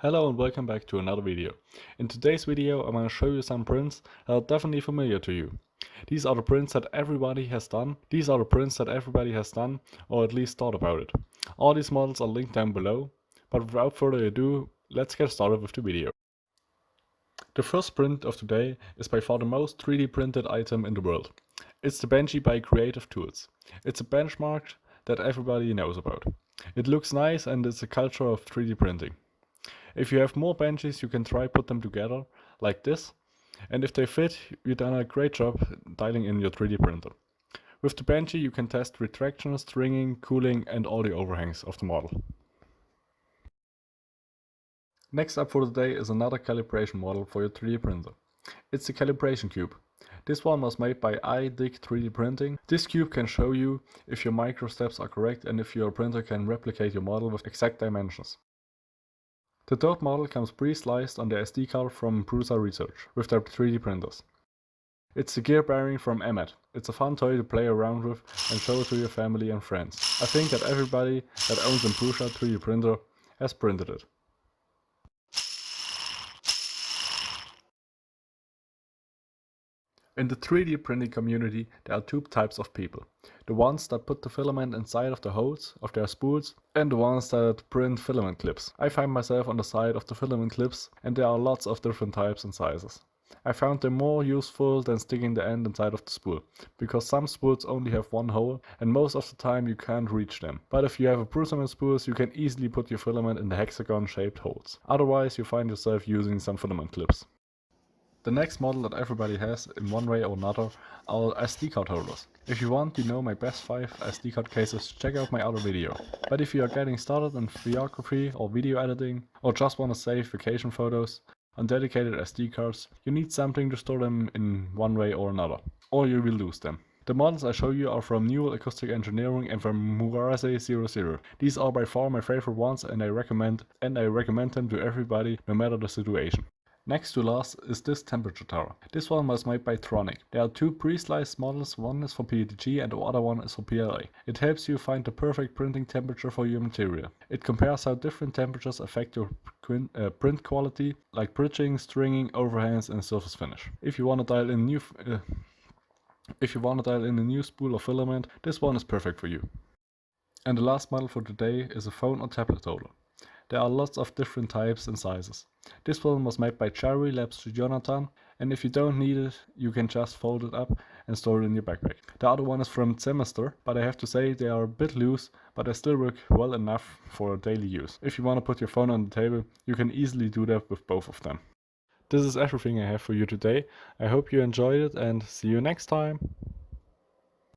Hello and welcome back to another video. In today's video I'm going to show you some prints that are definitely familiar to you. These are the prints that everybody has done. Or at least thought about it. All these models are linked down below, but without further ado, let's get started with the video. The first print of today is by far the most 3D printed item in the world. It's the Benji by Creative Tools. It's a benchmark that everybody knows about. It looks nice and it's a culture of 3D printing. If you have more Benjis, you can try put them together, like this, and if they fit, you've done a great job dialing in your 3D printer. With the Benji you can test retraction, stringing, cooling and all the overhangs of the model. Next up for today is another calibration model for your 3D printer. It's the Calibration Cube. This one was made by iDig 3D Printing. This cube can show you if your micro steps are correct and if your printer can replicate your model with exact dimensions. The third model comes pre-sliced on the SD card from Prusa Research with their 3D printers. It's the gear bearing from Emmet. It's a fun toy to play around with and show it to your family and friends. I think that everybody that owns a Prusa 3D printer has printed it. In the 3D printing community, there are two types of people. The ones that put the filament inside of the holes of their spools and the ones that print filament clips. I find myself on the side of the filament clips and there are lots of different types and sizes. I found them more useful than sticking the end inside of the spool, because some spools only have one hole and most of the time you can't reach them. But if you have a Prusa spools, you can easily put your filament in the hexagon shaped holes. Otherwise you find yourself using some filament clips. The next model that everybody has, in one way or another, are SD card holders. If you want to know my best 5 SD card cases, check out my other video. But if you are getting started in videography or video editing, or just want to save vacation photos on dedicated SD cards, you need something to store them in one way or another, or you will lose them. The models I show you are from Newell Acoustic Engineering and from Murase00. These are by far my favorite ones and I recommend them to everybody no matter the situation. Next to last is this temperature tower. This one was made by Tronic. There are two pre-sliced models, one is for PETG and the other one is for PLA. It helps you find the perfect printing temperature for your material. It compares how different temperatures affect your print quality, like bridging, stringing, overhangs and surface finish. If you want to dial in a new spool or filament, this one is perfect for you. And the last model for today is a phone or tablet holder. There are lots of different types and sizes. This one was made by Cherry Labs Jonathan, and if you don't need it, you can just fold it up and store it in your backpack. The other one is from Zemistr, but I have to say they are a bit loose, but they still work well enough for daily use. If you want to put your phone on the table, you can easily do that with both of them. This is everything I have for you today. I hope you enjoyed it and see you next time.